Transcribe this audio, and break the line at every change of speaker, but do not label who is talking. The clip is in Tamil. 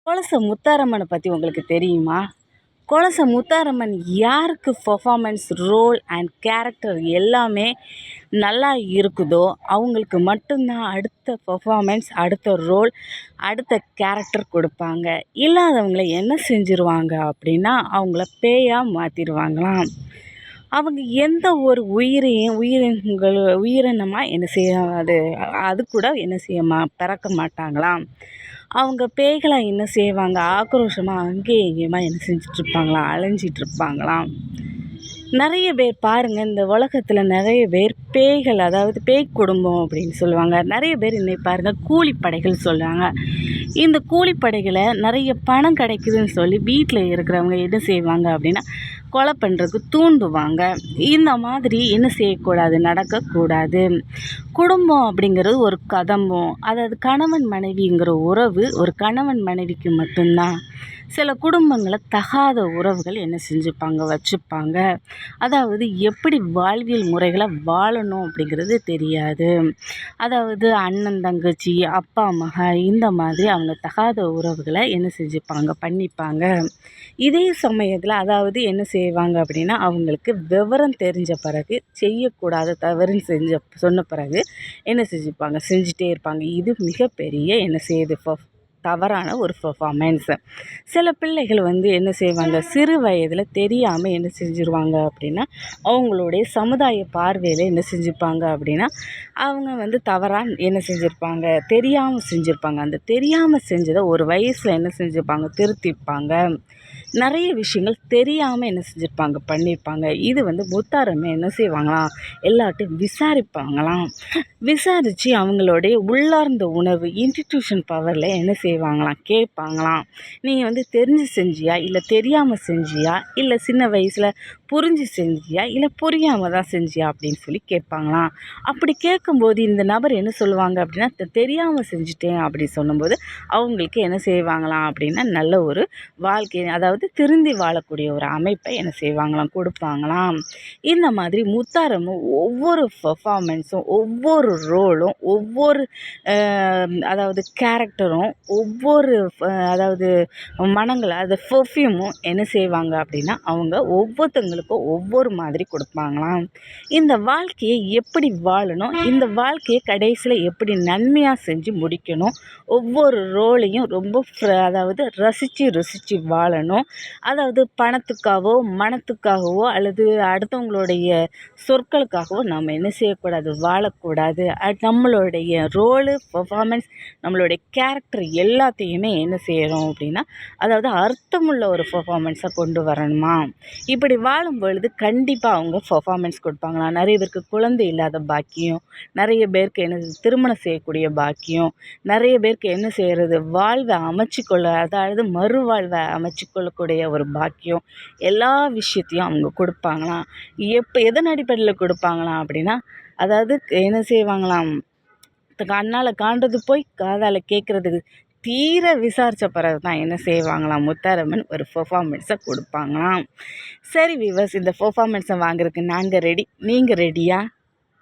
கொலச முத்தாரம்மனை பற்றி உங்களுக்கு தெரியுமா? கொலச முத்தாரம்மன் யாருக்கு பெர்ஃபார்மன்ஸ், ரோல் அண்ட் கேரக்டர் எல்லாமே நல்லா இருக்குதோ அவங்களுக்கு மட்டும்தான் அடுத்த பெர்ஃபார்மன்ஸ், அடுத்த ரோல், அடுத்த கேரக்டர் கொடுப்பாங்க. இல்லாதவங்கள என்ன செஞ்சுருவாங்க அப்படின்னா, அவங்கள பேயாக மாற்றிடுவாங்களாம். அவங்க எந்த ஒரு உயிரினமாக என்ன செய்ய அது கூட என்ன செய்ய பிறக்க மாட்டாங்களாம். அவங்க பேய்களாக என்ன செய்வாங்க, ஆக்ரோஷமாக அங்கேயும் இங்கேயுமா என்ன செஞ்சிட்ருப்பாங்களாம், அலைஞ்சிட்ருப்பாங்களாம். நிறைய பேர் பாருங்கள், இந்த உலகத்தில் நிறைய பேர் பேய்கள், அதாவது பேய் குடும்பம் அப்படின்னு சொல்லுவாங்க. நிறைய பேர் இன்னைக்கு பாருங்கள் கூலிப்படைகள் சொல்கிறாங்க. இந்த கூலிப்படைகளை நிறைய பணம் கிடைக்குதுன்னு சொல்லி வீட்டில் இருக்கிறவங்க என்ன செய்வாங்க அப்படின்னா, கொலை பண்ணுறதுக்கு தூண்டுவாங்க. இந்த மாதிரி என்ன செய்யக்கூடாது, நடக்கக்கூடாது. குடும்பம் அப்படிங்கிறது ஒரு கதம்பம். அதாவது கணவன் மனைவிங்கிற உறவு ஒரு கணவன் மனைவிக்கு மட்டும்தான். சில குடும்பங்களில் தகாத உறவுகள் என்ன செஞ்சுப்பாங்க, வச்சுப்பாங்க. அதாவது எப்படி வாழ்வியல் முறைகளை வாழணும் அப்படிங்கிறது தெரியாது. அதாவது அண்ணன் தங்கச்சி, அப்பா மக, இந்த மாதிரி அவங்க தகாத உறவுகளை என்ன செஞ்சுப்பாங்க, பண்ணிப்பாங்க. இதே சமயத்தில் அதாவது என்ன செய்வாங்க அப்படின்னா, அவங்களுக்கு விவரம் தெரிஞ்ச பிறகு செய்யக்கூடாத தவறுன்னு சொன்ன பிறகு என்ன செஞ்சுப்பாங்க, செஞ்சுட்டே இருப்பாங்க. இது மிகப்பெரிய என்ன செய்யுது, தவறான ஒரு பெர்ஃபார்மன்ஸ். சில பிள்ளைகள் என்ன செய்வாங்க, சிறு வயதில் தெரியாமல் என்ன செஞ்சுருவாங்க அப்படின்னா, அவங்களுடைய சமுதாய பார்வையில் என்ன செஞ்சுப்பாங்க அப்படின்னா, அவங்க தவறாக என்ன செஞ்சுருப்பாங்க, தெரியாமல் செஞ்சுருப்பாங்க. அந்த தெரியாமல் செஞ்சதை ஒரு வயசில் என்ன செஞ்சுருப்பாங்க, திருத்திப்பாங்க. நிறைய விஷயங்கள் தெரியாமல் என்ன செஞ்சுருப்பாங்க, பண்ணியிருப்பாங்க. இது முத்தாரம்மை என்ன செய்வாங்களாம், எல்லாட்டையும் விசாரிப்பாங்களாம். விசாரித்து அவங்களுடைய உள்ளார்ந்த உணர்வு இன்ஸ்டிடியூஷன் பவரில் என்ன செய்வாங்களாம், கேட்பாங்களாம். நீங்கள் தெரிஞ்சு செஞ்சியா, இல்லை தெரியாமல் செஞ்சியா, இல்லை சின்ன வயசில் புரிஞ்சு செஞ்சியா, இல்லை புரியாமல் தான் செஞ்சியா அப்படின்னு சொல்லி கேட்பாங்களாம். அப்படி கேட்கும்போது இந்த நபர் என்ன சொல்லுவாங்க அப்படின்னா, தெரியாமல் செஞ்சுட்டேன் அப்படி சொல்லும்போது அவங்களுக்கு என்ன செய்வாங்களாம் அப்படின்னா, நல்ல ஒரு வாழ்க்கை, அதாவது திருந்தி வாழக்கூடிய ஒரு அமைப்பை என்ன செய்வாங்களாம், கொடுப்பாங்களாம். இந்த மாதிரி முத்தாரமும் ஒவ்வொரு பெர்ஃபார்மன்ஸும், ஒவ்வொரு ரோலும், ஒவ்வொரு அதாவது கேரக்டரும், ஒவ்வொரு அதாவது மனங்கள், அது பெர்ஃப்யூமும் என்ன செய்வாங்க அப்படின்னா, அவங்க ஒவ்வொருத்தங்களுக்கும் ஒவ்வொரு மாதிரி கொடுப்பாங்களாம். இந்த வாழ்க்கையை எப்படி வாழணும், இந்த வாழ்க்கையை கடைசியில் எப்படி நன்மையாக செஞ்சு முடிக்கணும், ஒவ்வொரு ரோலையும் ரொம்ப அதாவது ருசித்து வாழணும். அதாவது பணத்துக்காகவோ, மனத்துக்காகவோ அல்லது அடுத்தவங்களுடைய சொற்களுக்காகவோ நம்ம என்ன செய்யக்கூடாது, வாழக்கூடாது. நம்மளுடைய ரோலு, பெர்ஃபார்மன்ஸ், நம்மளுடைய கேரக்டர் எல்லாத்தையுமே என்ன செய்யணும் அப்படின்னா, அதாவது அர்த்தமுள்ள ஒரு பெர்ஃபார்மன்ஸாக கொண்டு வரணுமா. இப்படி வாழும் பொழுது கண்டிப்பாக அவங்க பெர்ஃபார்மன்ஸ் கொடுப்பாங்களாம். நிறைய பேருக்கு குழந்தை இல்லாத பாக்கியம், நிறைய பேருக்கு என்ன திருமணம் செய்யக்கூடிய பாக்கியம், நிறைய பேருக்கு என்ன செய்கிறது, வாழ்வை அமைச்சிக்கொள்ள, அதாவது மறுவாழ்வை அமைச்சிக்கொள்ளக்கூடிய ஒரு பாக்கியம், எல்லா விஷயத்தையும் அவங்க கொடுப்பாங்களாம். எதன் அடிப்படையில் கொடுப்பாங்களாம் அப்படின்னா, அதாவது என்ன செய்வாங்களாம், கண்ணால் காண்றது போய் காதால் கேட்குறதுக்கு தீர விசாரித்த பிறகு தான் என்ன செய்வாங்களாம், முத்தாரம்மன் ஒரு பெர்ஃபார்மன்ஸை கொடுப்பாங்களாம். சரி வியூவர்ஸ், இந்த பெர்ஃபார்மன்ஸை வாங்குறதுக்கு நாங்கள் ரெடி, நீங்கள் ரெடியா?